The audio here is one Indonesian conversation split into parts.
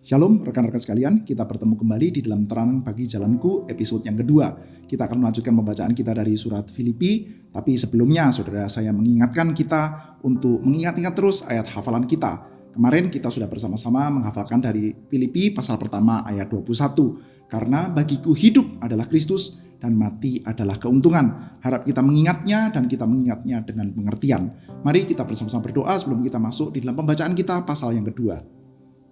Shalom rekan-rekan sekalian, kita bertemu kembali di dalam Terang Bagi Jalanku episode yang kedua. Kita akan melanjutkan pembacaan kita dari surat Filipi, tapi sebelumnya saudara saya mengingatkan kita untuk mengingat-ingat terus ayat hafalan kita. Kemarin kita sudah bersama-sama menghafalkan dari Filipi pasal pertama ayat 21. Karena bagiku hidup adalah Kristus dan mati adalah keuntungan. Harap kita mengingatnya dan kita mengingatnya dengan pengertian. Mari kita bersama-sama berdoa sebelum kita masuk di dalam pembacaan kita pasal yang kedua.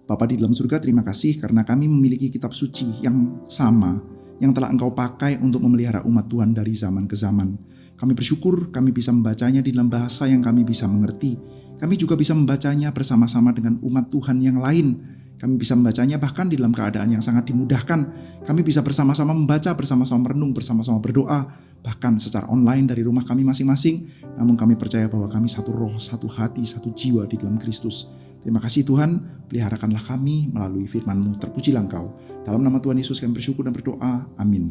Bapa di dalam surga, terima kasih karena kami memiliki kitab suci yang sama, yang telah Engkau pakai untuk memelihara umat Tuhan dari zaman ke zaman. Kami bersyukur kami bisa membacanya di dalam bahasa yang kami bisa mengerti. Kami juga bisa membacanya bersama-sama dengan umat Tuhan yang lain. Kami bisa membacanya bahkan di dalam keadaan yang sangat dimudahkan. Kami bisa bersama-sama membaca, bersama-sama merenung, bersama-sama berdoa, bahkan secara online dari rumah kami masing-masing. Namun kami percaya bahwa kami satu roh, satu hati, satu jiwa di dalam Kristus. Terima kasih Tuhan, peliharakanlah kami melalui firman-Mu, terpujilah Engkau. Dalam nama Tuhan Yesus kami bersyukur dan berdoa, amin.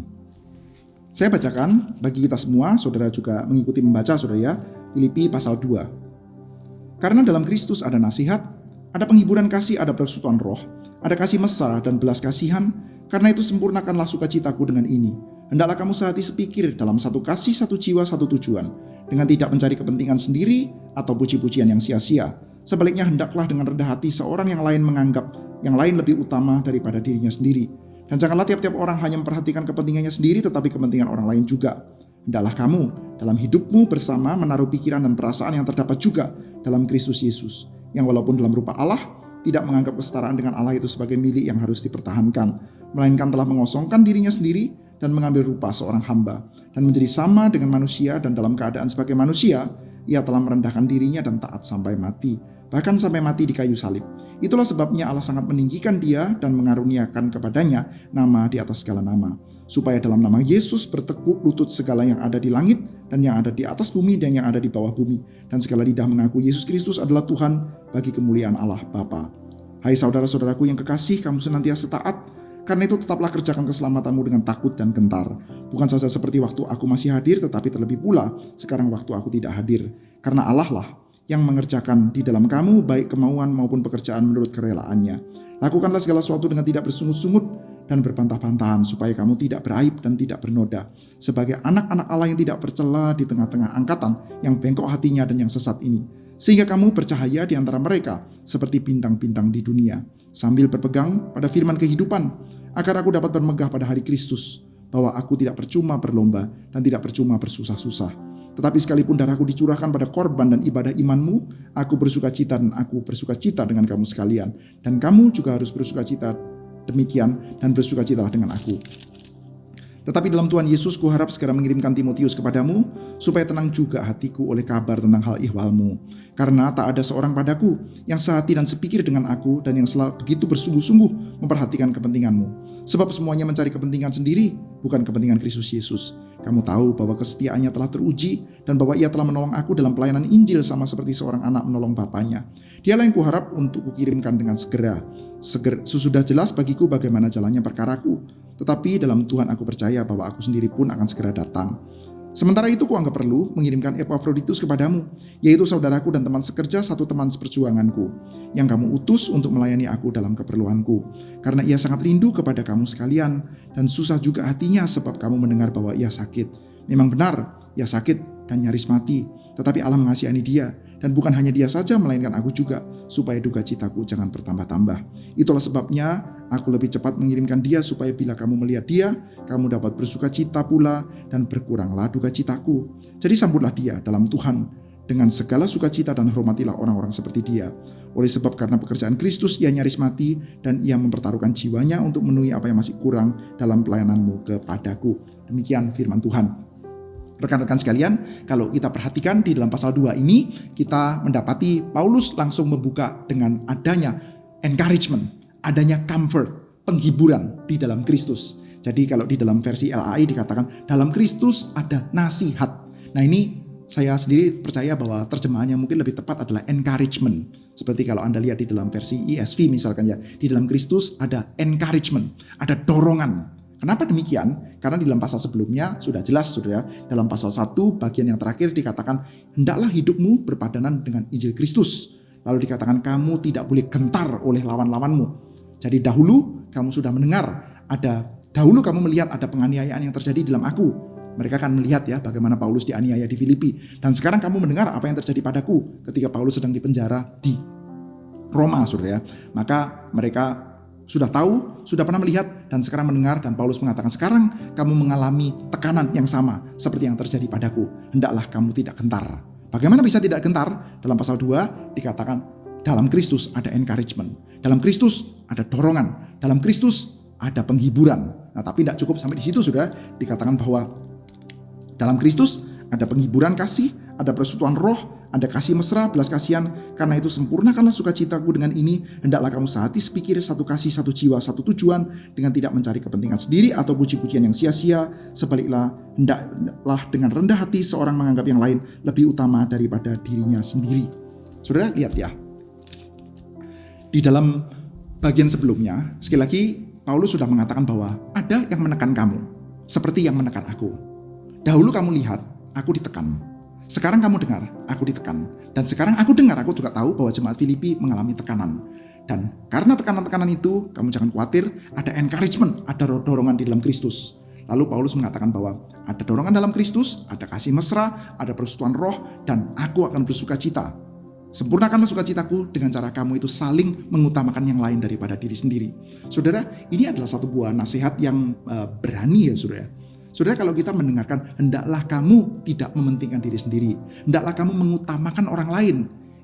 Saya bacakan bagi kita semua, saudara juga mengikuti membaca saudara ya, Filipi pasal 2. Karena dalam Kristus ada nasihat, ada penghiburan kasih, ada persekutuan roh, ada kasih mesra dan belas kasihan, karena itu sempurnakanlah sukacitaku dengan ini. Hendaklah kamu sehati sepikir dalam satu kasih, satu jiwa, satu tujuan, dengan tidak mencari kepentingan sendiri atau puji-pujian yang sia-sia. Sebaliknya hendaklah dengan rendah hati seorang yang lain menganggap yang lain lebih utama daripada dirinya sendiri. Dan janganlah tiap-tiap orang hanya memperhatikan kepentingannya sendiri tetapi kepentingan orang lain juga. Hendaklah kamu dalam hidupmu bersama menaruh pikiran dan perasaan yang terdapat juga dalam Kristus Yesus, yang walaupun dalam rupa Allah tidak menganggap kesetaraan dengan Allah itu sebagai milik yang harus dipertahankan, melainkan telah mengosongkan dirinya sendiri dan mengambil rupa seorang hamba dan menjadi sama dengan manusia, dan dalam keadaan sebagai manusia ia telah merendahkan dirinya dan taat sampai mati, bahkan sampai mati di kayu salib. Itulah sebabnya Allah sangat meninggikan dia dan mengaruniakan kepadanya nama di atas segala nama, supaya dalam nama Yesus bertekuk lutut segala yang ada di langit dan yang ada di atas bumi dan yang ada di bawah bumi, dan segala lidah mengaku Yesus Kristus adalah Tuhan bagi kemuliaan Allah Bapa. Hai saudara-saudaraku yang kekasih, kamu senantiasa taat. Karena itu tetaplah kerjakan keselamatanmu dengan takut dan gentar. Bukan saja seperti waktu aku masih hadir, tetapi terlebih pula sekarang waktu aku tidak hadir. Karena Allah lah yang mengerjakan di dalam kamu baik kemauan maupun pekerjaan menurut kerelaannya. Lakukanlah segala sesuatu dengan tidak bersungut-sungut dan berbantah-bantahan, supaya kamu tidak beraib dan tidak bernoda, sebagai anak-anak Allah yang tidak bercela di tengah-tengah angkatan yang bengkok hatinya dan yang sesat ini. Sehingga kamu bercahaya di antara mereka seperti bintang-bintang di dunia, sambil berpegang pada firman kehidupan, agar aku dapat bermegah pada hari Kristus, bahwa aku tidak percuma berlomba dan tidak percuma bersusah-susah. Tetapi sekalipun darahku dicurahkan pada korban dan ibadah imanmu, aku bersukacita dan aku bersukacita dengan kamu sekalian. Dan kamu juga harus bersukacita demikian dan bersukacitalah dengan aku. Tetapi dalam Tuhan Yesus kuharap segera mengirimkan Timotius kepadamu, supaya tenang juga hatiku oleh kabar tentang hal ihwalmu. Karena tak ada seorang padaku yang sehati dan sepikir dengan aku dan yang selalu begitu bersungguh-sungguh memperhatikan kepentinganmu. Sebab semuanya mencari kepentingan sendiri, bukan kepentingan Kristus Yesus. Kamu tahu bahwa kesetiaannya telah teruji dan bahwa ia telah menolong aku dalam pelayanan Injil sama seperti seorang anak menolong bapaknya. Dialah yang kuharap untuk kukirimkan dengan segera. Sesudah jelas bagiku bagaimana jalannya perkaraku. Tetapi dalam Tuhan aku percaya bahwa aku sendiri pun akan segera datang. Sementara itu kuanggap perlu mengirimkan Epafroditus kepadamu, yaitu saudaraku dan teman sekerja satu teman seperjuanganku, yang kamu utus untuk melayani aku dalam keperluanku. Karena ia sangat rindu kepada kamu sekalian, dan susah juga hatinya sebab kamu mendengar bahwa ia sakit. Memang benar, ia sakit dan nyaris mati, tetapi Allah mengasihani dia. Dan bukan hanya dia saja, melainkan aku juga, supaya duka citaku jangan bertambah-tambah. Itulah sebabnya aku lebih cepat mengirimkan dia, supaya bila kamu melihat dia, kamu dapat bersuka cita pula dan berkuranglah duka citaku. Jadi sambutlah dia dalam Tuhan dengan segala sukacita dan hormatilah orang-orang seperti dia. Oleh sebab karena pekerjaan Kristus ia nyaris mati dan ia mempertaruhkan jiwanya untuk memenuhi apa yang masih kurang dalam pelayananmu kepadaku. Demikian firman Tuhan. Rekan-rekan sekalian, kalau kita perhatikan di dalam pasal 2 ini, kita mendapati Paulus langsung membuka dengan adanya encouragement, adanya comfort, penghiburan di dalam Kristus. Jadi kalau di dalam versi LAI dikatakan dalam Kristus ada nasihat. Nah ini saya sendiri percaya bahwa terjemahannya mungkin lebih tepat adalah encouragement. Seperti kalau Anda lihat di dalam versi ESV misalkan ya, di dalam Kristus ada encouragement, ada dorongan. Kenapa demikian? Karena di dalam pasal sebelumnya sudah jelas saudara, dalam pasal 1 bagian yang terakhir dikatakan, hendaklah hidupmu berpadanan dengan Injil Kristus. Lalu dikatakan kamu tidak boleh gentar oleh lawan-lawanmu. Jadi dahulu kamu sudah mendengar, dahulu kamu melihat ada penganiayaan yang terjadi dalam aku. Mereka akan melihat ya bagaimana Paulus dianiaya di Filipi. Dan sekarang kamu mendengar apa yang terjadi padaku ketika Paulus sedang dipenjara di Roma, saudara ya. Maka mereka sudah tahu, sudah pernah melihat, dan sekarang mendengar. Dan Paulus mengatakan, sekarang kamu mengalami tekanan yang sama seperti yang terjadi padaku. Hendaklah kamu tidak gentar. Bagaimana bisa tidak gentar? Dalam pasal 2 dikatakan, dalam Kristus ada encouragement. Dalam Kristus ada dorongan. Dalam Kristus ada penghiburan. Nah, tapi tidak cukup sampai di situ, sudah dikatakan bahwa dalam Kristus ada penghiburan kasih, ada persekutuan roh, ada kasih mesra, belas kasihan. Karena itu sempurnakanlah sukacitaku dengan ini. Hendaklah kamu sehati sepikir, satu kasih, satu jiwa, satu tujuan, dengan tidak mencari kepentingan sendiri atau puji-pujian yang sia-sia. Sebaliklah, hendaklah dengan rendah hati seorang menganggap yang lain lebih utama daripada dirinya sendiri. Saudara lihat ya, di dalam bagian sebelumnya, sekali lagi Paulus sudah mengatakan bahwa ada yang menekan kamu, seperti yang menekan aku. Dahulu kamu lihat, aku ditekan. Sekarang kamu dengar, aku ditekan. Dan sekarang aku dengar, aku juga tahu bahwa jemaat Filipi mengalami tekanan. Dan karena tekanan-tekanan itu, kamu jangan khawatir, ada encouragement, ada dorongan di dalam Kristus. Lalu Paulus mengatakan bahwa ada dorongan dalam Kristus, ada kasih mesra, ada persekutuan roh, dan aku akan bersuka cita. Sempurnakanlah sukacitaku dengan cara kamu itu saling mengutamakan yang lain daripada diri sendiri. Saudara, ini adalah satu buah nasihat yang berani ya saudara. Saudara, kalau kita mendengarkan, hendaklah kamu tidak mementingkan diri sendiri. Hendaklah kamu mengutamakan orang lain.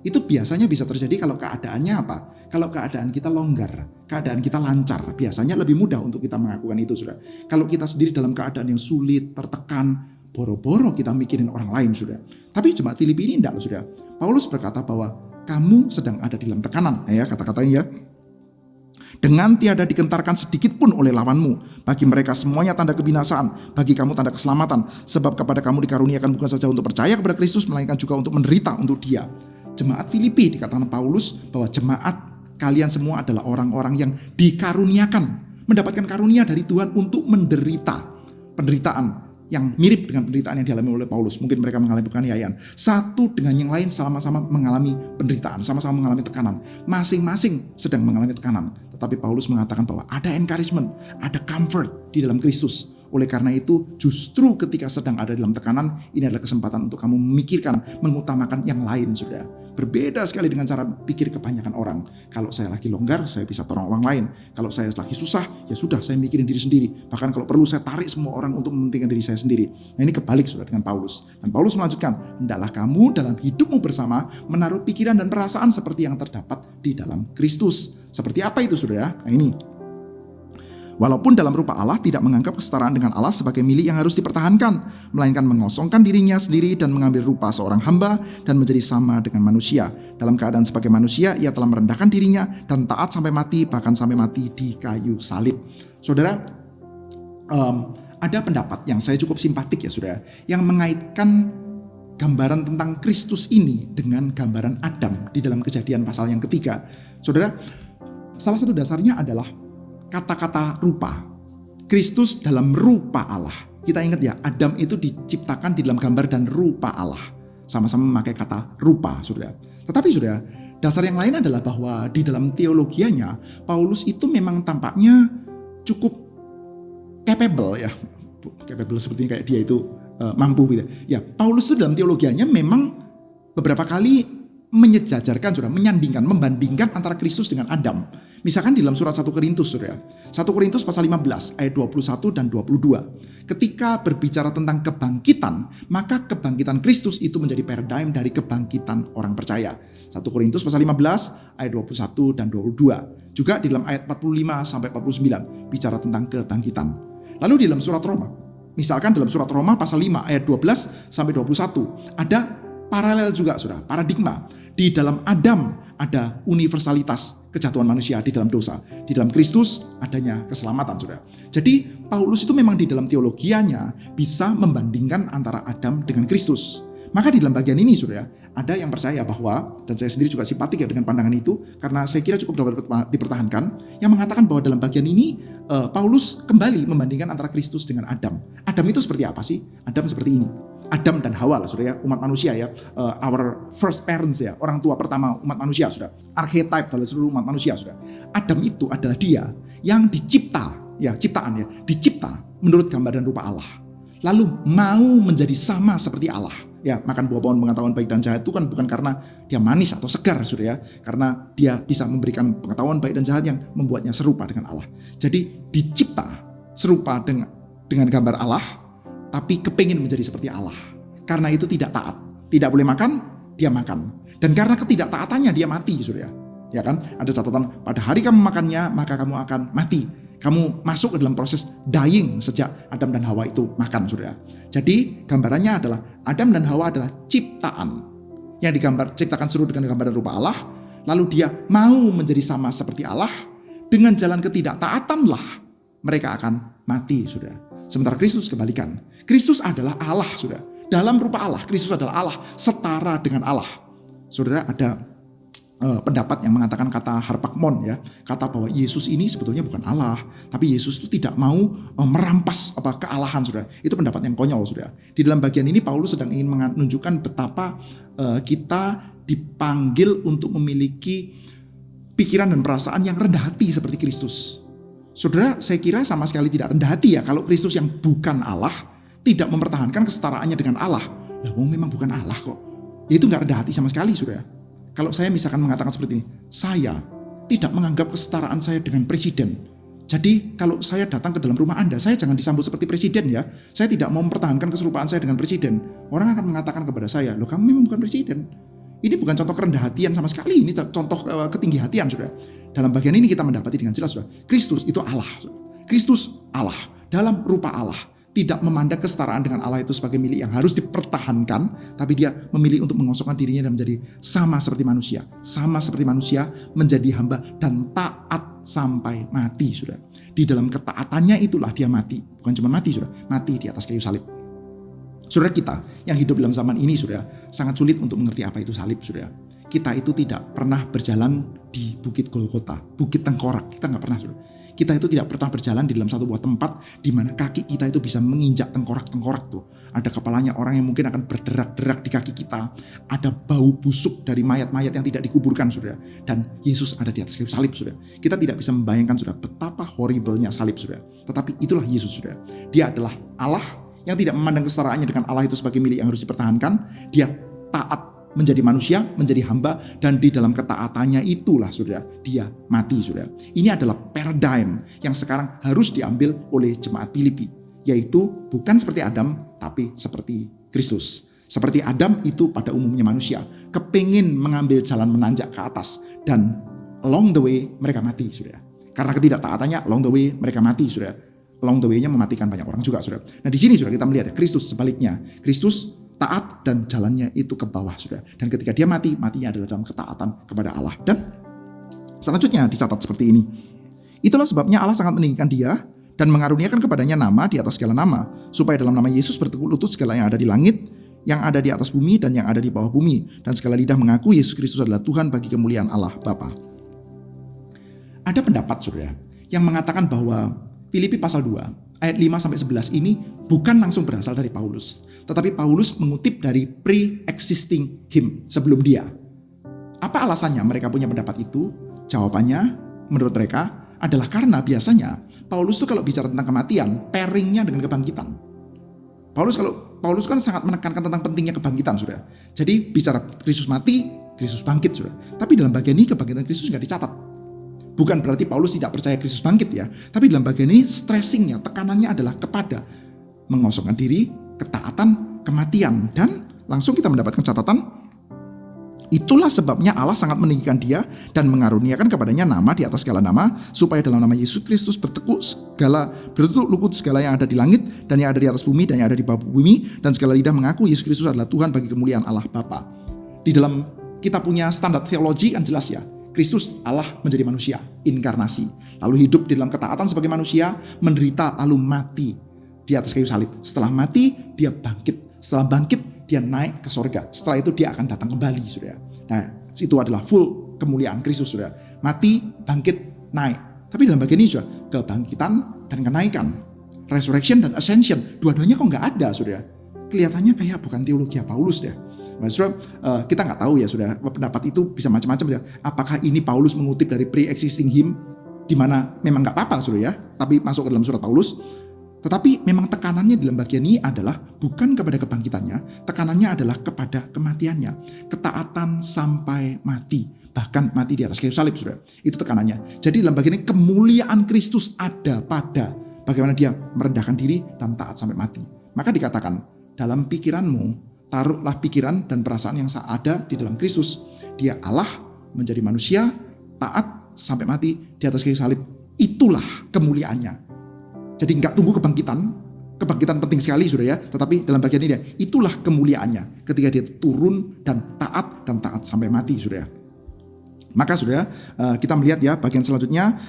Itu biasanya bisa terjadi kalau keadaannya apa? Kalau keadaan kita longgar, keadaan kita lancar, biasanya lebih mudah untuk kita melakukan itu, saudara. Kalau kita sendiri dalam keadaan yang sulit, tertekan, boro-boro kita mikirin orang lain, saudara. Tapi jemaat Filipi ini enggak loh, saudara. Paulus berkata bahwa kamu sedang ada di dalam tekanan, ya kata-katanya ya. Dengan tiada digentarkan sedikit pun oleh lawanmu. Bagi mereka semuanya tanda kebinasaan, bagi kamu tanda keselamatan. Sebab kepada kamu dikaruniakan bukan saja untuk percaya kepada Kristus, melainkan juga untuk menderita untuk Dia. Jemaat Filipi, dikatakan Paulus bahwa jemaat kalian semua adalah orang-orang yang dikaruniakan, mendapatkan karunia dari Tuhan untuk menderita. Penderitaan yang mirip dengan penderitaan yang dialami oleh Paulus. Mungkin mereka mengalami penganiayaan. Satu dengan yang lain sama-sama mengalami penderitaan, sama-sama mengalami tekanan. Masing-masing sedang mengalami tekanan. Tetapi Paulus mengatakan bahwa ada encouragement, ada comfort di dalam Kristus. Oleh karena itu, justru ketika sedang ada dalam tekanan, ini adalah kesempatan untuk kamu memikirkan, mengutamakan yang lain, saudara. Berbeda sekali dengan cara pikir kebanyakan orang. Kalau saya lagi longgar, saya bisa tolong orang lain. Kalau saya lagi susah, ya sudah, saya mikirin diri sendiri. Bahkan kalau perlu, saya tarik semua orang untuk mementingkan diri saya sendiri. Nah, ini kebalik, saudara, dengan Paulus. Dan Paulus melanjutkan, hendaklah kamu dalam hidupmu bersama menaruh pikiran dan perasaan seperti yang terdapat di dalam Kristus. Seperti apa itu, saudara? Nah, ini. Walaupun dalam rupa Allah tidak menganggap kesetaraan dengan Allah sebagai milik yang harus dipertahankan, melainkan mengosongkan dirinya sendiri dan mengambil rupa seorang hamba dan menjadi sama dengan manusia. Dalam keadaan sebagai manusia, ia telah merendahkan dirinya dan taat sampai mati, bahkan sampai mati di kayu salib. Saudara, ada pendapat yang saya cukup simpatik ya saudara, yang mengaitkan gambaran tentang Kristus ini dengan gambaran Adam di dalam Kejadian pasal yang ketiga. Saudara, salah satu dasarnya adalah kata-kata rupa. Kristus dalam rupa Allah. Kita ingat ya, Adam itu diciptakan di dalam gambar dan rupa Allah. Sama-sama memakai kata rupa, saudara. Tetapi saudara, dasar yang lain adalah bahwa di dalam teologianya, Paulus itu memang tampaknya cukup capable ya. Capable seperti kayak dia itu mampu gitu. Ya, Paulus itu dalam teologianya memang beberapa kali menyejajarkan, saudara, menyandingkan, membandingkan antara Kristus dengan Adam. Misalkan di dalam surat 1 Korintus, saudara. 1 Korintus pasal 15 ayat 21 dan 22. Ketika berbicara tentang kebangkitan, maka kebangkitan Kristus itu menjadi paradigm dari kebangkitan orang percaya. 1 Korintus pasal 15 ayat 21 dan 22. Juga di dalam ayat 45 sampai 49 bicara tentang kebangkitan. Lalu di dalam surat Roma, misalkan dalam surat Roma pasal 5 ayat 12 sampai 21, ada paralel juga, saudara, paradigma. Di dalam Adam ada universalitas kejatuhan manusia di dalam dosa. Di dalam Kristus adanya keselamatan, saudara. Jadi Paulus itu memang di dalam teologianya bisa membandingkan antara Adam dengan Kristus. Maka di dalam bagian ini saudara, ada yang percaya bahwa, dan saya sendiri juga simpatik ya dengan pandangan itu, karena saya kira cukup dapat dipertahankan, yang mengatakan bahwa dalam bagian ini Paulus kembali membandingkan antara Kristus dengan Adam. Adam itu seperti apa sih? Adam seperti ini. Adam dan Hawa lah saudara ya, umat manusia ya, our first parents ya, orang tua pertama umat manusia saudara, archetype dalam seluruh umat manusia saudara. Adam itu adalah dia yang dicipta, ya ciptaan ya, dicipta menurut gambar dan rupa Allah. Lalu mau menjadi sama seperti Allah. Ya, makan buah pohon pengetahuan baik dan jahat itu kan bukan karena dia manis atau segar saudara ya, karena dia bisa memberikan pengetahuan baik dan jahat yang membuatnya serupa dengan Allah. Jadi dicipta serupa dengan gambar Allah, tapi kepingin menjadi seperti Allah. Karena itu tidak taat. Tidak boleh makan, dia makan. Dan karena ketidaktaatannya dia mati, saudara. Ya kan? Ada catatan, pada hari kamu makannya, maka kamu akan mati. Kamu masuk ke dalam proses dying sejak Adam dan Hawa itu makan, saudara. Jadi gambarannya adalah Adam dan Hawa adalah ciptaan yang diciptakan seru dengan gambar dan rupa Allah. Lalu dia mau menjadi sama seperti Allah. Dengan jalan ketidaktaatanlah mereka akan mati, saudara. Sementara Kristus kebalikan. Kristus adalah Allah, saudara. Dalam rupa Allah, Kristus adalah Allah, setara dengan Allah. Saudara, ada pendapat yang mengatakan kata harpakmon ya, kata bahwa Yesus ini sebetulnya bukan Allah, tapi Yesus itu tidak mau merampas kealahan, saudara. Itu pendapat yang konyol, saudara. Di dalam bagian ini Paulus sedang ingin menunjukkan betapa kita dipanggil untuk memiliki pikiran dan perasaan yang rendah hati seperti Kristus. Saudara, saya kira sama sekali tidak rendah hati ya kalau Kristus yang bukan Allah tidak mempertahankan kesetaraannya dengan Allah. Lah, memang bukan Allah kok. Ya itu nggak rendah hati sama sekali, saudara. Kalau saya misalkan mengatakan seperti ini, saya tidak menganggap kesetaraan saya dengan presiden. Jadi kalau saya datang ke dalam rumah Anda, saya jangan disambut seperti presiden ya. Saya tidak mau mempertahankan keserupaan saya dengan presiden. Orang akan mengatakan kepada saya, loh kamu memang bukan presiden. Ini bukan contoh kerendah hatian sama sekali, ini contoh ketinggi hatian, saudara. Dalam bagian ini kita mendapati dengan jelas, saudara, Kristus itu Allah. Kristus Allah, dalam rupa Allah. Tidak memandang kesetaraan dengan Allah itu sebagai milik yang harus dipertahankan, tapi dia memilih untuk mengosongkan dirinya dan menjadi sama seperti manusia. Sama seperti manusia, menjadi hamba dan taat sampai mati, saudara. Di dalam ketaatannya itulah dia mati. Bukan cuma mati, saudara, mati di atas kayu salib. Saudara, kita yang hidup dalam zaman ini, saudara, sangat sulit untuk mengerti apa itu salib, saudara. Kita itu tidak pernah berjalan di Bukit Golgota, Bukit Tengkorak. Kita nggak pernah, saudara. Kita itu tidak pernah berjalan di dalam satu buah tempat di mana kaki kita itu bisa menginjak tengkorak-tengkorak tuh. Ada kepalanya orang yang mungkin akan berderak-derak di kaki kita. Ada bau busuk dari mayat-mayat yang tidak dikuburkan, saudara. Dan Yesus ada di atas kayu salib, saudara. Kita tidak bisa membayangkan, saudara, betapa horrible-nya salib, saudara. Tetapi itulah Yesus, saudara. Dia adalah Allah yang tidak memandang kesetaraannya dengan Allah itu sebagai milik yang harus dipertahankan. Dia taat menjadi manusia, menjadi hamba, dan di dalam ketaatannya itulah, saudara, dia mati, saudara. Ini adalah paradigm yang sekarang harus diambil oleh jemaat Filipi, yaitu bukan seperti Adam, tapi seperti Kristus. Seperti Adam itu pada umumnya manusia, kepingin mengambil jalan menanjak ke atas, dan along the way mereka mati, saudara. Karena ketidaktaatannya, along the way mereka mati, saudara. Along the way-nya mematikan banyak orang juga, saudara. Nah, di sini, saudara, kita melihat ya, Kristus sebaliknya. Kristus taat dan jalannya itu ke bawah, saudara. Dan ketika dia mati, matinya adalah dalam ketaatan kepada Allah. Dan selanjutnya dicatat seperti ini. Itulah sebabnya Allah sangat meninggikan dia dan mengaruniakan kepadanya nama di atas segala nama, supaya dalam nama Yesus bertekuk lutut segala yang ada di langit, yang ada di atas bumi, dan yang ada di bawah bumi. Dan segala lidah mengaku Yesus Kristus adalah Tuhan bagi kemuliaan Allah Bapa. Ada pendapat, saudara, yang mengatakan bahwa Filipi pasal 2, ayat 5-11 ini bukan langsung berasal dari Paulus. Tetapi Paulus mengutip dari pre-existing him, sebelum dia. Apa alasannya mereka punya pendapat itu? Jawabannya menurut mereka adalah karena biasanya Paulus itu kalau bicara tentang kematian, pairingnya dengan kebangkitan. Paulus kan sangat menekankan tentang pentingnya kebangkitan, saudara. Jadi bicara Kristus mati, Kristus bangkit, saudara. Tapi dalam bagian ini kebangkitan Kristus nggak dicatat. Bukan berarti Paulus tidak percaya Kristus bangkit ya. Tapi dalam bagian ini stressingnya, tekanannya adalah kepada mengosongkan diri, ketaatan, kematian. Dan langsung kita mendapatkan catatan, itulah sebabnya Allah sangat meninggikan dia dan mengaruniakan kepadanya nama di atas segala nama, supaya dalam nama Yesus Kristus bertekuk lutut segala yang ada di langit dan yang ada di atas bumi dan yang ada di bawah bumi, dan segala lidah mengaku Yesus Kristus adalah Tuhan bagi kemuliaan Allah Bapa. Di dalam kita punya standar teologi kan jelas ya. Kristus Allah menjadi manusia, inkarnasi. Lalu hidup di dalam ketaatan sebagai manusia, menderita lalu mati di atas kayu salib. Setelah mati, dia bangkit. Setelah bangkit, dia naik ke sorga. Setelah itu dia akan datang kembali, saudara. Nah, itu adalah full kemuliaan Kristus, saudara. Mati, bangkit, naik. Tapi dalam bagian ini, saudara, kebangkitan dan kenaikan, resurrection dan ascension, dua-duanya kok nggak ada, saudara. Kelihatannya kayak bukan teologi Paulus deh. Nah, saudara, kita nggak tahu ya, saudara. Pendapat itu bisa macam-macam ya. Apakah ini Paulus mengutip dari pre-existing him, di mana memang nggak apa-apa, saudara ya, tapi masuk ke dalam surat Paulus. Tetapi memang tekanannya dalam bagian ini adalah bukan kepada kebangkitannya, tekanannya adalah kepada kematiannya, ketaatan sampai mati, bahkan mati di atas kayu salib, saudara. Itu tekanannya. Jadi dalam bagian ini kemuliaan Kristus ada pada bagaimana dia merendahkan diri dan taat sampai mati. Maka dikatakan dalam pikiranmu, taruhlah pikiran dan perasaan yang ada di dalam Kristus. Dia Allah menjadi manusia, taat sampai mati di atas kayu salib. Itulah kemuliaannya. Jadi nggak tunggu kebangkitan penting sekali, saudara ya. Tetapi dalam bagian ini itulah kemuliaannya ketika dia turun dan taat sampai mati, saudara. Maka saudara, kita melihat ya bagian selanjutnya.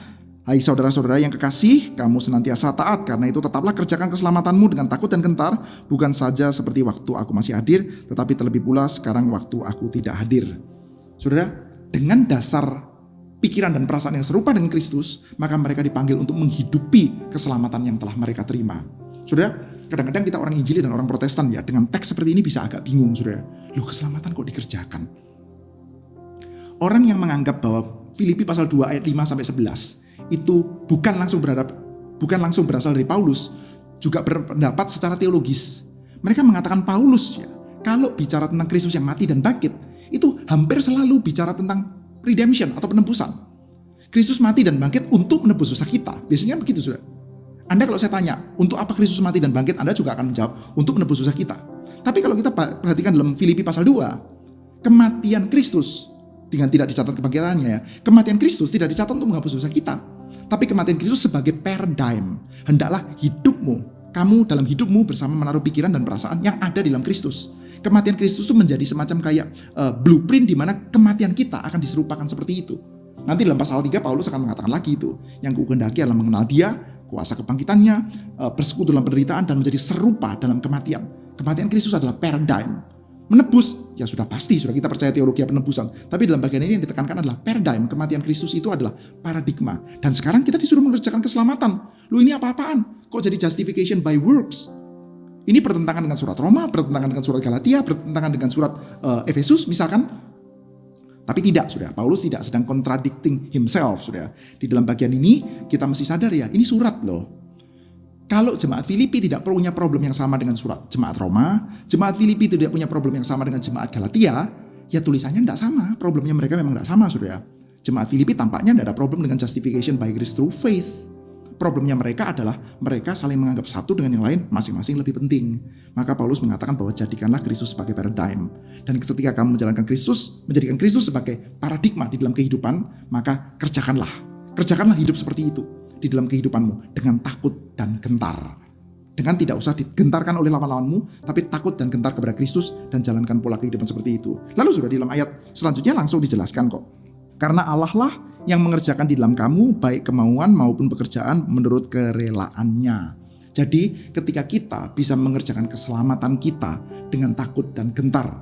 Hai saudara-saudara yang kekasih, kamu senantiasa taat, karena itu tetaplah kerjakan keselamatanmu dengan takut dan gentar, bukan saja seperti waktu aku masih hadir, tetapi terlebih pula sekarang waktu aku tidak hadir. Saudara, dengan dasar pikiran dan perasaan yang serupa dengan Kristus, maka mereka dipanggil untuk menghidupi keselamatan yang telah mereka terima. Saudara, kadang-kadang kita orang Injili dan orang Protestan ya, dengan teks seperti ini bisa agak bingung, saudara. Loh, keselamatan kok dikerjakan? Orang yang menganggap bahwa Filipi pasal 2 ayat 5 sampai 11 itu bukan langsung berasal dari Paulus, juga berpendapat secara teologis. Mereka mengatakan Paulus ya, kalau bicara tentang Kristus yang mati dan bangkit, itu hampir selalu bicara tentang redemption atau penebusan. Kristus mati dan bangkit untuk menebus dosa kita. Biasanya begitu, saudara. Anda kalau saya tanya, untuk apa Kristus mati dan bangkit? Anda juga akan menjawab, untuk menebus dosa kita. Tapi kalau kita perhatikan dalam Filipi pasal 2, kematian Kristus dengan tidak dicatat kebangkitannya ya. Kematian Kristus tidak dicatat untuk menghapus dosa kita. Tapi kematian Kristus sebagai paradigm. Hendaklah kamu dalam hidupmu bersama menaruh pikiran dan perasaan yang ada di dalam Kristus. Kematian Kristus itu menjadi semacam kayak blueprint di mana kematian kita akan diserupakan seperti itu. Nanti dalam pasal 3 Paulus akan mengatakan lagi itu. Yang kukehendaki adalah mengenal dia, kuasa kebangkitannya, bersekutu dalam penderitaan dan menjadi serupa dalam kematian. Kematian Kristus adalah paradigm. Menebus, ya sudah pasti, sudah kita percaya teologi penebusan. Tapi dalam bagian ini yang ditekankan adalah paradigm. Kematian Kristus itu adalah paradigma. Dan sekarang kita disuruh mengerjakan keselamatan. Lu ini apa-apaan? Kok jadi justification by works? Ini bertentangan dengan surat Roma, bertentangan dengan surat Galatia, bertentangan dengan surat Efesus misalkan. Tapi tidak, saudara. Paulus tidak sedang contradicting himself, saudara. Di dalam bagian ini kita mesti sadar ya, ini surat loh. Kalau jemaat Filipi tidak punya problem yang sama dengan surat jemaat Roma, jemaat Filipi tidak punya problem yang sama dengan jemaat Galatia, ya tulisannya tidak sama. Problemnya mereka memang tidak sama, saudara. Jemaat Filipi tampaknya tidak ada problem dengan justification by grace through faith. Problemnya mereka adalah mereka saling menganggap satu dengan yang lain masing-masing lebih penting. Maka Paulus mengatakan bahwa jadikanlah Kristus sebagai paradigm. Dan ketika kamu menjadikan Kristus sebagai paradigma di dalam kehidupan, maka kerjakanlah hidup seperti itu di dalam kehidupanmu dengan takut dan gentar. Dengan tidak usah digentarkan oleh lawan-lawanmu, tapi takut dan gentar kepada Kristus dan jalankan pola kehidupan seperti itu. Lalu sudah di dalam ayat selanjutnya langsung dijelaskan kok. Karena Allah lah yang mengerjakan di dalam kamu baik kemauan maupun pekerjaan menurut kerelaannya. Jadi ketika kita bisa mengerjakan keselamatan kita dengan takut dan gentar,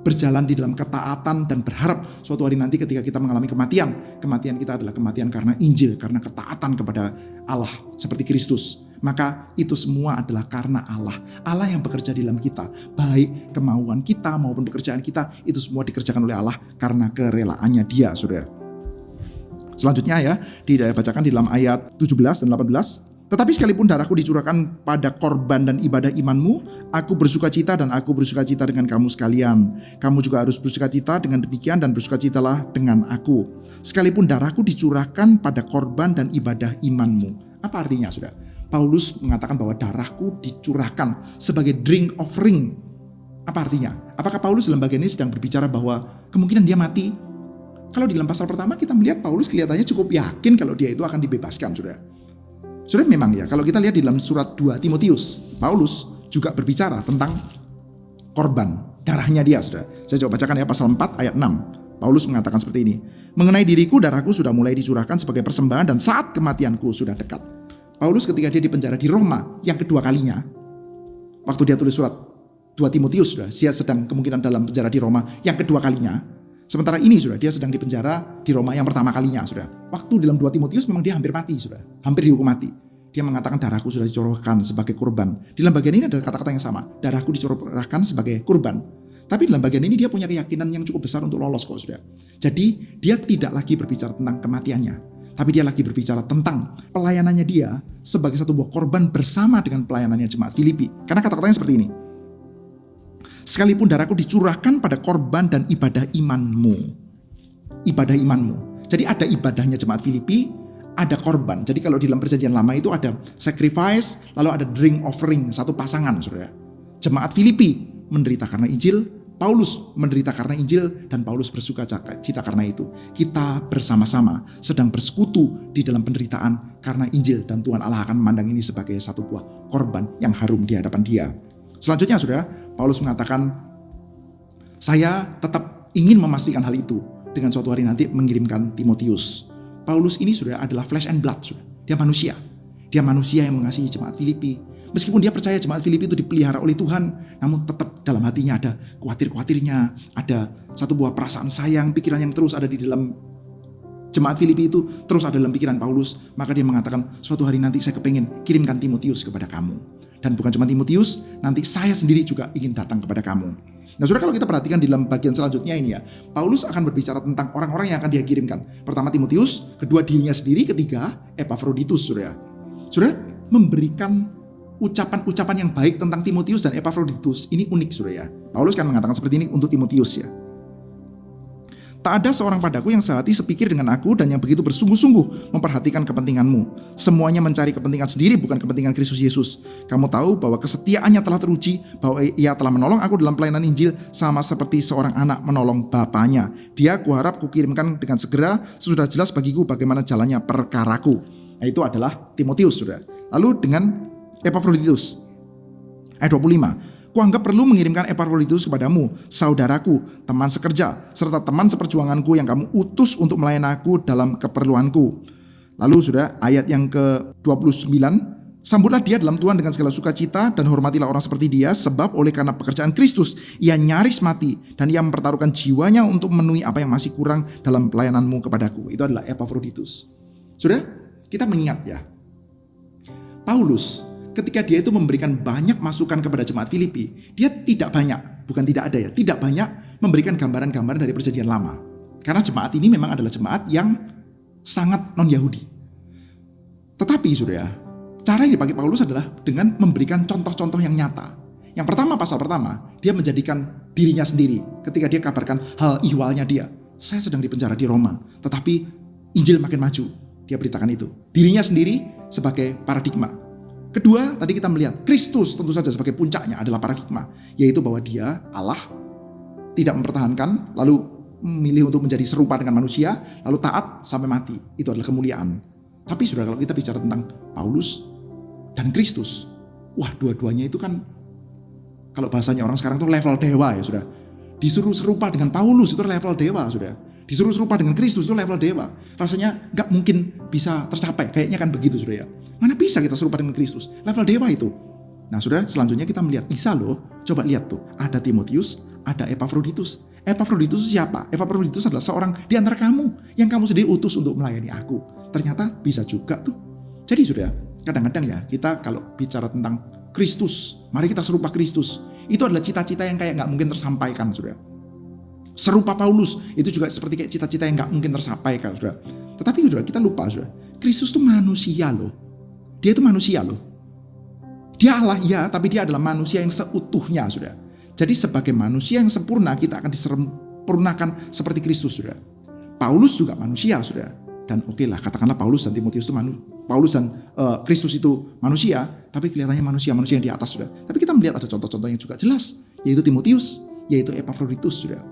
berjalan di dalam ketaatan dan berharap suatu hari nanti ketika kita mengalami kematian kita adalah kematian karena Injil, karena ketaatan kepada Allah seperti Kristus. Maka itu semua adalah karena Allah yang bekerja di dalam kita. Baik kemauan kita maupun pekerjaan kita, itu semua dikerjakan oleh Allah karena kerelaannya Dia, saudara. Selanjutnya ya, dibacakan di dalam ayat 17 dan 18. Tetapi sekalipun darahku dicurahkan pada korban dan ibadah imanmu, aku bersukacita dan aku bersukacita dengan kamu sekalian. Kamu juga harus bersukacita dengan demikian dan bersukacitalah dengan aku. Sekalipun darahku dicurahkan pada korban dan ibadah imanmu. Apa artinya, saudara? Paulus mengatakan bahwa darahku dicurahkan sebagai drink offering. Apa artinya? Apakah Paulus dalam bagian ini sedang berbicara bahwa kemungkinan dia mati? Kalau di dalam pasal pertama kita melihat Paulus kelihatannya cukup yakin kalau dia itu akan dibebaskan, saudara. Saudara, memang ya, kalau kita lihat di dalam surat 2 Timotius, Paulus juga berbicara tentang korban, darahnya dia, saudara. Saya coba bacakan ya pasal 4 ayat 6. Paulus mengatakan seperti ini. Mengenai diriku, darahku sudah mulai dicurahkan sebagai persembahan dan saat kematianku sudah dekat. Paulus ketika dia dipenjara di Roma yang kedua kalinya, waktu dia tulis surat 2 Timotius, saudara, dia sedang kemungkinan dalam penjara di Roma yang kedua kalinya. Sementara ini, saudara, dia sedang di penjara di Roma yang pertama kalinya, saudara. Waktu dalam 2 Timotius memang dia hampir mati, saudara. Hampir dihukum mati. Dia mengatakan darahku sudah dicurahkan sebagai kurban. Di dalam bagian ini ada kata-kata yang sama. Darahku dicurahkan sebagai kurban. Tapi dalam bagian ini dia punya keyakinan yang cukup besar untuk lolos kok, saudara. Jadi dia tidak lagi berbicara tentang kematiannya. Tapi dia lagi berbicara tentang pelayanannya dia sebagai satu buah korban bersama dengan pelayanannya jemaat Filipi. Karena kata-katanya seperti ini. Sekalipun darahku dicurahkan pada korban dan ibadah imanmu. Ibadah imanmu. Jadi ada ibadahnya jemaat Filipi, ada korban. Jadi kalau di dalam perjanjian lama itu ada sacrifice, lalu ada drink offering, satu pasangan, saudara. Jemaat Filipi menderita karena Injil, Paulus menderita karena Injil, dan Paulus bersuka cita karena itu. Kita bersama-sama sedang bersekutu di dalam penderitaan karena Injil, dan Tuhan Allah akan memandang ini sebagai satu buah korban yang harum di hadapan Dia. Selanjutnya, saudara, Paulus mengatakan, saya tetap ingin memastikan hal itu dengan suatu hari nanti mengirimkan Timotius. Paulus ini, saudara, adalah flesh and blood, saudara. Dia manusia. Dia manusia yang mengasihi jemaat Filipi. Meskipun dia percaya jemaat Filipi itu dipelihara oleh Tuhan, namun tetap dalam hatinya ada khawatir-khawatirnya, ada satu buah perasaan sayang, pikiran yang terus ada di dalam jemaat Filipi itu, terus ada dalam pikiran Paulus. Maka dia mengatakan, suatu hari nanti saya kepingin kirimkan Timotius kepada kamu. Dan bukan cuma Timotius, nanti saya sendiri juga ingin datang kepada kamu. Nah, saudara, kalau kita perhatikan di dalam bagian selanjutnya ini ya, Paulus akan berbicara tentang orang-orang yang akan dia kirimkan. Pertama Timotius, kedua dirinya sendiri, ketiga Epafroditus, saudara. Saudara, memberikan ucapan-ucapan yang baik tentang Timotius dan Epafroditus ini unik, saudara ya. Paulus kan mengatakan seperti ini untuk Timotius ya. Tak ada seorang padaku yang sehati sepikir dengan aku dan yang begitu bersungguh-sungguh memperhatikan kepentinganmu. Semuanya mencari kepentingan sendiri, bukan kepentingan Kristus Yesus. Kamu tahu bahwa kesetiaannya telah teruji, bahwa ia telah menolong aku dalam pelayanan Injil sama seperti seorang anak menolong bapaknya. Dia kuharap kukirimkan dengan segera, sesudah jelas bagiku bagaimana jalannya perkaraku. Nah, itu adalah Timotius, saudara. Lalu dengan Epafroditus, ayat 25. Kuanggap perlu mengirimkan Epafroditus kepadamu, saudaraku, teman sekerja, serta teman seperjuanganku yang kamu utus untuk melayani aku dalam keperluanku. Lalu sudah ayat yang ke-29, sambutlah dia dalam Tuhan dengan segala sukacita dan hormatilah orang seperti dia, sebab oleh karena pekerjaan Kristus ia nyaris mati dan ia mempertaruhkan jiwanya untuk memenuhi apa yang masih kurang dalam pelayananmu kepadaku. Itu adalah Epafroditus. Sudah, kita mengingat ya, Paulus ketika dia itu memberikan banyak masukan kepada jemaat Filipi, dia tidak banyak, bukan tidak ada ya, tidak banyak memberikan gambaran-gambaran dari perjanjian lama. Karena jemaat ini memang adalah jemaat yang sangat non-Yahudi. Tetapi saudara, cara yang dipakai Paulus adalah dengan memberikan contoh-contoh yang nyata. Yang pertama, pasal pertama, dia menjadikan dirinya sendiri ketika dia kabarkan hal ihwalnya dia. Saya sedang dipenjara di Roma, tetapi Injil makin maju. Dia beritakan itu. Dirinya sendiri sebagai paradigma. Kedua, tadi kita melihat Kristus tentu saja sebagai puncaknya adalah paradigma, yaitu bahwa dia Allah, tidak mempertahankan, lalu memilih untuk menjadi serupa dengan manusia, lalu taat sampai mati. Itu adalah kemuliaan. Tapi saudara, kalau kita bicara tentang Paulus dan Kristus, wah, dua-duanya itu kan, kalau bahasanya orang sekarang itu level dewa ya saudara. Disuruh serupa dengan Paulus itu level dewa saudara. Disuruh serupa dengan Kristus itu level dewa. Rasanya gak mungkin bisa tercapai, kayaknya kan begitu saudara ya. Mana bisa kita serupa dengan Kristus? Level dewa itu. Nah, saudara, selanjutnya kita melihat Isa loh. Coba lihat tuh. Ada Timotius, ada Epafroditus. Epafroditus siapa? Epafroditus adalah seorang di antara kamu yang kamu sendiri utus untuk melayani aku. Ternyata bisa juga tuh. Jadi saudara, kadang-kadang ya kita kalau bicara tentang Kristus, mari kita serupa Kristus. Itu adalah cita-cita yang kayak gak mungkin tersampaikan, saudara. Serupa Paulus, itu juga seperti kayak cita-cita yang gak mungkin tersampaikan, saudara. Tetapi saudara, kita lupa, saudara. Kristus tuh manusia loh. Dia itu manusia loh. Dia Allah ya, tapi dia adalah manusia yang seutuhnya, saudara. Jadi sebagai manusia yang sempurna, kita akan disempurnakan seperti Kristus, saudara. Paulus juga manusia, saudara. Dan oke lah, katakanlah Paulus dan Timotius itu Paulus dan Kristus itu manusia, tapi kelihatannya manusia yang di atas, saudara. Tapi kita melihat ada contoh-contoh yang juga jelas, yaitu Timotius, yaitu Epafroditus, saudara.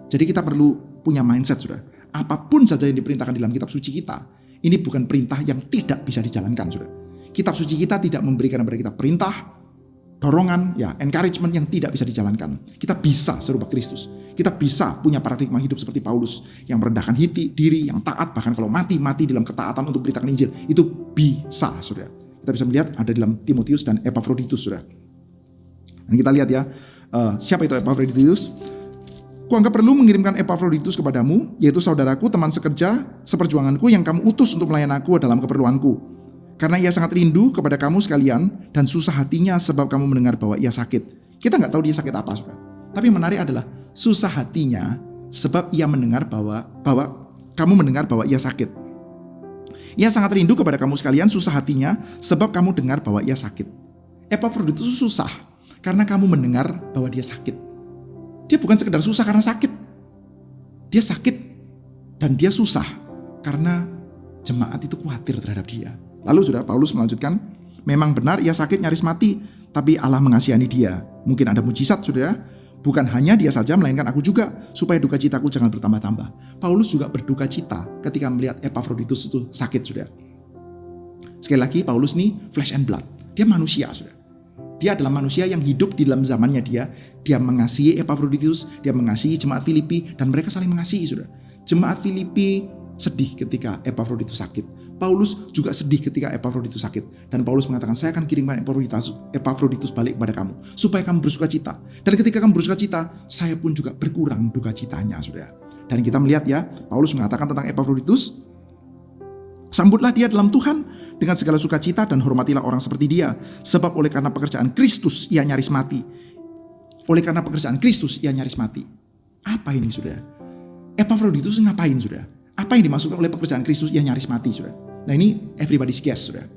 Jadi kita perlu punya mindset, saudara. Apapun saja yang diperintahkan di dalam kitab suci kita, ini bukan perintah yang tidak bisa dijalankan, saudara. Kitab suci kita tidak memberikan kepada kita perintah, dorongan, ya, encouragement yang tidak bisa dijalankan. Kita bisa serupa Kristus. Kita bisa punya paradigma hidup seperti Paulus yang merendahkan diri, yang taat, bahkan kalau mati dalam ketaatan untuk beritakan Injil. Itu bisa, saudara. Kita bisa melihat ada dalam Timotius dan Epafroditus, saudara. Dan kita lihat ya, Siapa itu Epafroditus? Kuanggap perlu mengirimkan Epafroditus kepadamu, yaitu saudaraku, teman sekerja, seperjuanganku yang kamu utus untuk melayan aku dalam keperluanku. Karena ia sangat rindu kepada kamu sekalian dan susah hatinya sebab kamu mendengar bahwa ia sakit. Kita nggak tahu dia sakit apa, saudara. Tapi yang menarik adalah susah hatinya sebab ia mendengar bahwa kamu mendengar bahwa ia sakit. Ia sangat rindu kepada kamu sekalian, susah hatinya sebab kamu dengar bahwa ia sakit. Epafroditus susah karena kamu mendengar bahwa dia sakit. Dia bukan sekedar susah karena sakit. Dia sakit dan dia susah karena jemaat itu khawatir terhadap dia. Lalu saudara Paulus melanjutkan, memang benar ia sakit nyaris mati, tapi Allah mengasihani dia. Mungkin ada mujizat saudara. Bukan hanya dia saja, melainkan aku juga, supaya duka citaku jangan bertambah-tambah. Paulus juga berduka cita ketika melihat Epafroditus itu sakit saudara. Sekali lagi Paulus ini flesh and blood. Dia manusia saudara. Dia adalah manusia yang hidup di dalam zamannya dia. Dia mengasihi Epafroditus, dia mengasihi jemaat Filipi, dan mereka saling mengasihi, saudara. Jemaat Filipi sedih ketika Epafroditus sakit. Paulus juga sedih ketika Epafroditus sakit. Dan Paulus mengatakan, saya akan kirimkan Epafroditus balik kepada kamu, supaya kamu bersuka cita. Dan ketika kamu bersuka cita, saya pun juga berkurang duka citanya, saudara. Dan kita melihat ya, Paulus mengatakan tentang Epafroditus, sambutlah dia dalam Tuhan dengan segala sukacita dan hormatilah orang seperti dia. Sebab oleh karena pekerjaan Kristus ia nyaris mati. Oleh karena pekerjaan Kristus ia nyaris mati. Apa ini saudara? Epafroditus ngapain saudara? Apa yang dimaksudkan oleh pekerjaan Kristus ia nyaris mati saudara? Nah ini everybody's guess saudara.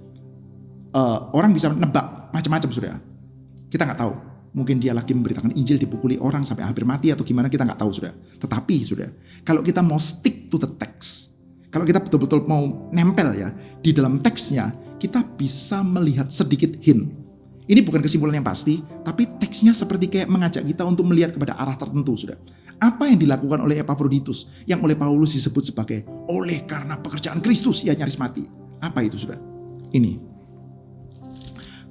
Orang bisa nebak macam-macam saudara. Kita nggak tahu. Mungkin dia lagi memberitakan Injil dipukuli orang sampai hampir mati atau gimana, kita nggak tahu saudara. Tetapi saudara, kalau kita mau stick to the text, kalau kita betul-betul mau nempel ya di dalam teksnya, kita bisa melihat sedikit hint. Ini bukan kesimpulan yang pasti, tapi teksnya seperti kayak mengajak kita untuk melihat kepada arah tertentu, sudah. Apa yang dilakukan oleh Epafroditus yang oleh Paulus disebut sebagai oleh karena pekerjaan Kristus ia nyaris mati. Apa itu, sudah? Ini.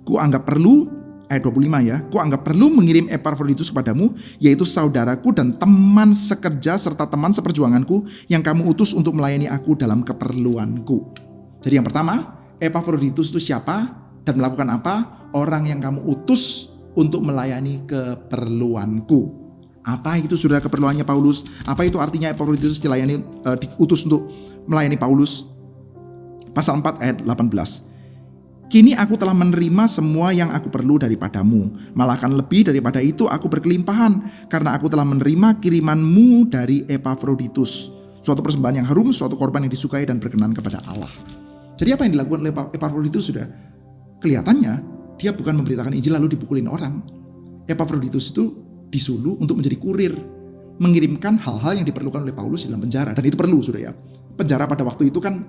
Ku anggap perlu ayat 25 ya, ku anggap perlu mengirim Epafroditus kepadamu, yaitu saudaraku dan teman sekerja serta teman seperjuanganku yang kamu utus untuk melayani aku dalam keperluanku. Jadi yang pertama, Epafroditus itu siapa dan melakukan apa? Orang yang kamu utus untuk melayani keperluanku. Apa itu saudara keperluannya Paulus? Apa itu artinya Epafroditus diutus untuk melayani Paulus? Pasal 4 ayat 18. Kini aku telah menerima semua yang aku perlu daripadamu. Malahkan lebih daripada itu aku berkelimpahan, karena aku telah menerima kirimanmu dari Epafroditus. Suatu persembahan yang harum, suatu korban yang disukai dan berkenan kepada Allah. Jadi apa yang dilakukan oleh Epafroditus sudah? Kelihatannya dia bukan memberitakan Injil lalu dipukulin orang. Epafroditus itu disuruh untuk menjadi kurir, mengirimkan hal-hal yang diperlukan oleh Paulus di dalam penjara. Dan itu perlu sudah ya. Penjara pada waktu itu kan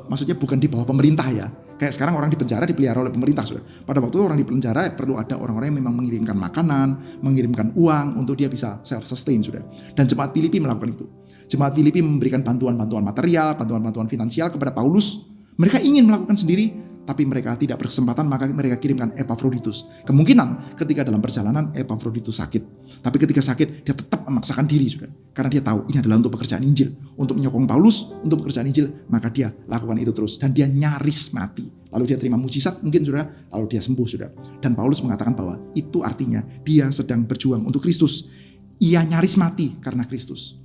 maksudnya bukan di bawah pemerintah ya. Kayak sekarang orang di penjara dipelihara oleh pemerintah sudah. Pada waktu itu orang di penjara perlu ada orang-orang yang memang mengirimkan makanan, mengirimkan uang untuk dia bisa self-sustain sudah. Dan jemaat Filipi melakukan itu. Jemaat Filipi memberikan bantuan-bantuan material, bantuan-bantuan finansial kepada Paulus. Mereka ingin melakukan sendiri, tapi mereka tidak berkesempatan, maka mereka kirimkan Epafroditus. Kemungkinan ketika dalam perjalanan Epafroditus sakit. Tapi ketika sakit dia tetap memaksakan diri sudah. Karena dia tahu ini adalah untuk pekerjaan Injil. Untuk menyokong Paulus untuk pekerjaan Injil, maka dia lakukan itu terus. Dan dia nyaris mati. Lalu dia terima mujizat mungkin sudah, lalu dia sembuh sudah. Dan Paulus mengatakan bahwa itu artinya dia sedang berjuang untuk Kristus. Ia nyaris mati karena Kristus.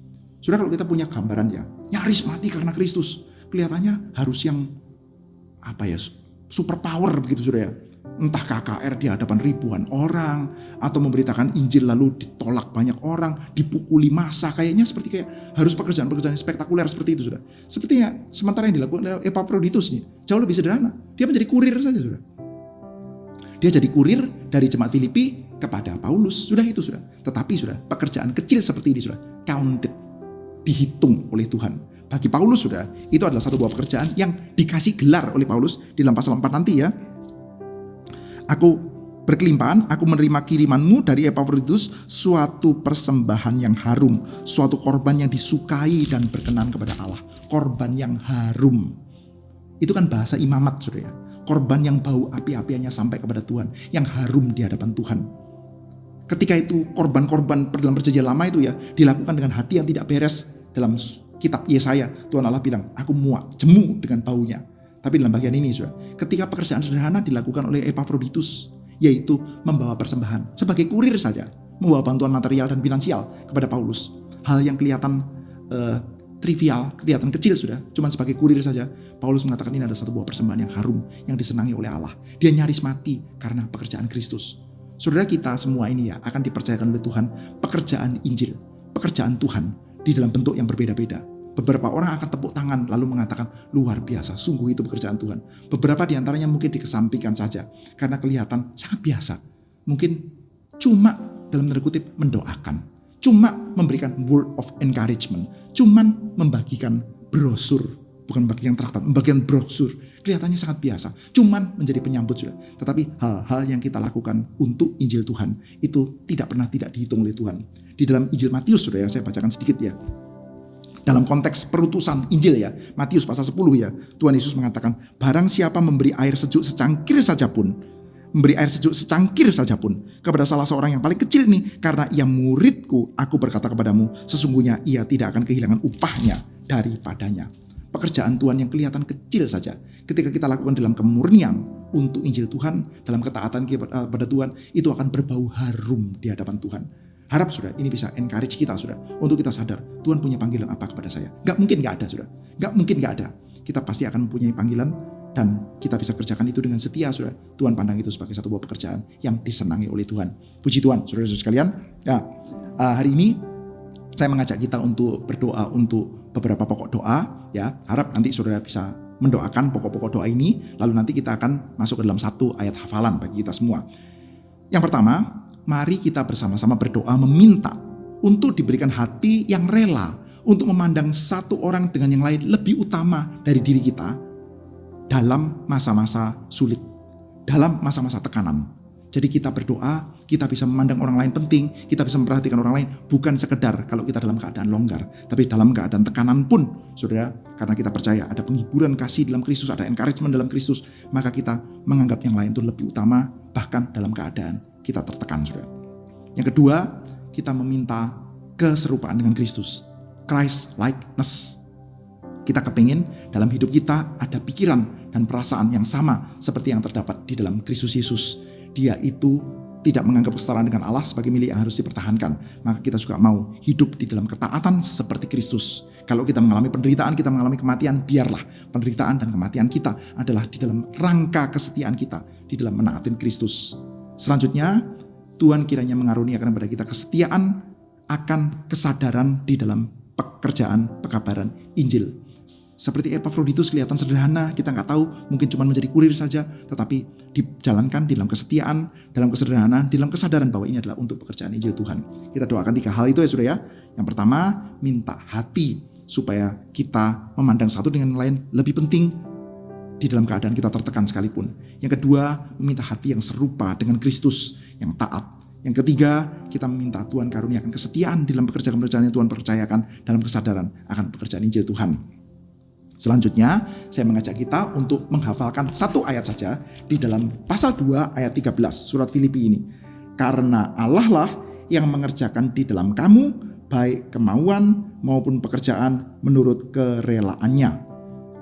Sudah, kalau kita punya gambaran ya, nyaris mati karena Kristus, kelihatannya harus yang super power begitu sudah ya. Entah KKR di hadapan ribuan orang, atau memberitakan Injil lalu ditolak banyak orang, dipukuli massa, kayaknya seperti kayak harus pekerjaan-pekerjaan spektakuler seperti itu sudah. Sepertinya sementara yang dilakukan oleh Epafroditus nih jauh lebih sederhana. Dia menjadi kurir saja sudah. Dia jadi kurir dari jemaat Filipi kepada Paulus, sudah itu sudah. Tetapi sudah pekerjaan kecil seperti ini sudah counted, dihitung oleh Tuhan. Bagi Paulus sudah, itu adalah satu buah pekerjaan yang dikasih gelar oleh Paulus di dalam pasal 4 nanti ya. Aku berkelimpahan, aku menerima kirimanmu dari Epafroditus, suatu persembahan yang harum, suatu korban yang disukai dan berkenan kepada Allah. Korban yang harum. Itu kan bahasa imamat saudara ya. Korban yang bau api-apiannya sampai kepada Tuhan, yang harum di hadapan Tuhan. Ketika itu korban-korban dalam perjanjian lama itu ya dilakukan dengan hati yang tidak beres. Dalam kitab Yesaya, Tuhan Allah bilang, aku muak, jemu dengan baunya. Tapi dalam bagian ini sudah, ketika pekerjaan sederhana dilakukan oleh Epafroditus yaitu membawa persembahan sebagai kurir saja, membawa bantuan material dan finansial kepada Paulus. Hal yang kelihatan trivial, kelihatan kecil sudah, cuma sebagai kurir saja. Paulus mengatakan ini adalah satu buah persembahan yang harum, yang disenangi oleh Allah. Dia nyaris mati karena pekerjaan Kristus. Saudara, kita semua ini ya akan dipercayakan oleh Tuhan pekerjaan Injil, pekerjaan Tuhan di dalam bentuk yang berbeda-beda. Beberapa orang akan tepuk tangan lalu mengatakan luar biasa, sungguh itu pekerjaan Tuhan. Beberapa di antaranya mungkin dikesampingkan saja karena kelihatan sangat biasa. Mungkin cuma dalam tanda kutip mendoakan, cuma memberikan word of encouragement, cuman membagikan brosur, bukan membagikan traktat, membagikan brosur. Kelihatannya sangat biasa, cuman menjadi penyambut sudah. Tetapi hal-hal yang kita lakukan untuk Injil Tuhan itu tidak pernah tidak dihitung oleh Tuhan. Di dalam Injil Matius sudah ya, saya bacakan sedikit ya. Dalam konteks perutusan Injil ya, Matius pasal 10 ya, Tuhan Yesus mengatakan, barang siapa memberi air sejuk secangkir saja pun, kepada salah seorang yang paling kecil ini, karena ia muridku, aku berkata kepadamu, sesungguhnya ia tidak akan kehilangan upahnya daripadanya. Pekerjaan Tuhan yang kelihatan kecil saja, ketika kita lakukan dalam kemurnian untuk Injil Tuhan, dalam ketaatan kepada Tuhan, itu akan berbau harum di hadapan Tuhan. Harap sudah ini bisa encourage kita sudah, untuk kita sadar Tuhan punya panggilan apa kepada saya. Gak mungkin gak ada sudah, gak mungkin gak ada. Kita pasti akan mempunyai panggilan dan kita bisa kerjakan itu dengan setia sudah. Tuhan pandang itu sebagai satu buah pekerjaan yang disenangi oleh Tuhan. Puji Tuhan, saudara-saudara sekalian. Ya, hari ini saya mengajak kita untuk berdoa untuk beberapa pokok doa. Ya, harap nanti saudara bisa mendoakan pokok-pokok doa ini. Lalu nanti kita akan masuk ke dalam satu ayat hafalan bagi kita semua. Yang pertama, mari kita bersama-sama berdoa meminta untuk diberikan hati yang rela untuk memandang satu orang dengan yang lain lebih utama dari diri kita dalam masa-masa sulit, dalam masa-masa tekanan. Jadi kita berdoa, kita bisa memandang orang lain penting, kita bisa memperhatikan orang lain bukan sekedar kalau kita dalam keadaan longgar, tapi dalam keadaan tekanan pun, saudara, karena kita percaya ada penghiburan kasih dalam Kristus, ada encouragement dalam Kristus, maka kita menganggap yang lain itu lebih utama bahkan dalam keadaan kita tertekan, saudara. Yang kedua, kita meminta keserupaan dengan Kristus, Christ likeness. Kita kepingin dalam hidup kita ada pikiran dan perasaan yang sama seperti yang terdapat di dalam Kristus Yesus. Dia itu tidak menganggap kesetaraan dengan Allah sebagai milik yang harus dipertahankan. Maka kita juga mau hidup di dalam ketaatan seperti Kristus. Kalau kita mengalami penderitaan, kita mengalami kematian, biarlah penderitaan dan kematian kita adalah di dalam rangka kesetiaan kita, di dalam menaatin Kristus. Selanjutnya, Tuhan kiranya mengaruniakan kepada kita kesetiaan akan kesadaran di dalam pekerjaan pekabaran Injil. Seperti Epafroditus kelihatan sederhana, kita nggak tahu, mungkin cuma menjadi kurir saja, tetapi dijalankan di dalam kesetiaan, dalam kesederhanaan, dalam kesadaran bahwa ini adalah untuk pekerjaan Injil Tuhan. Kita doakan 3 hal itu ya saudara ya. Yang pertama, minta hati supaya kita memandang satu dengan lain lebih penting di dalam keadaan kita tertekan sekalipun. Yang kedua, meminta hati yang serupa dengan Kristus, yang taat. Yang ketiga, kita meminta Tuhan karuniakan kesetiaan di dalam pekerjaan-pekerjaan yang Tuhan percayakan dalam kesadaran akan pekerjaan Injil Tuhan. Selanjutnya, saya mengajak kita untuk menghafalkan satu ayat saja di dalam pasal 2 ayat 13 surat Filipi ini. Karena Allah lah yang mengerjakan di dalam kamu baik kemauan maupun pekerjaan menurut kerelaannya.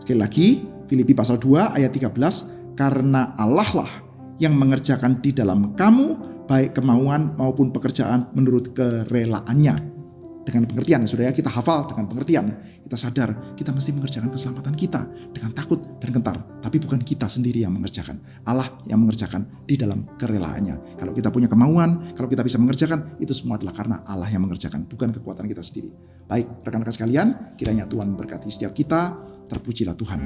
Sekali lagi, Filipi pasal 2 ayat 13, karena Allah lah yang mengerjakan di dalam kamu baik kemauan maupun pekerjaan menurut kerelaannya. Dengan pengertian ya saudara, kita hafal dengan pengertian. Kita sadar kita mesti mengerjakan keselamatan kita dengan takut dan gentar. Tapi bukan kita sendiri yang mengerjakan, Allah yang mengerjakan di dalam kerelaannya. Kalau kita punya kemauan, kalau kita bisa mengerjakan, itu semua adalah karena Allah yang mengerjakan, bukan kekuatan kita sendiri. Baik rekan-rekan sekalian, kiranya Tuhan memberkati setiap kita. Terpujilah Tuhan.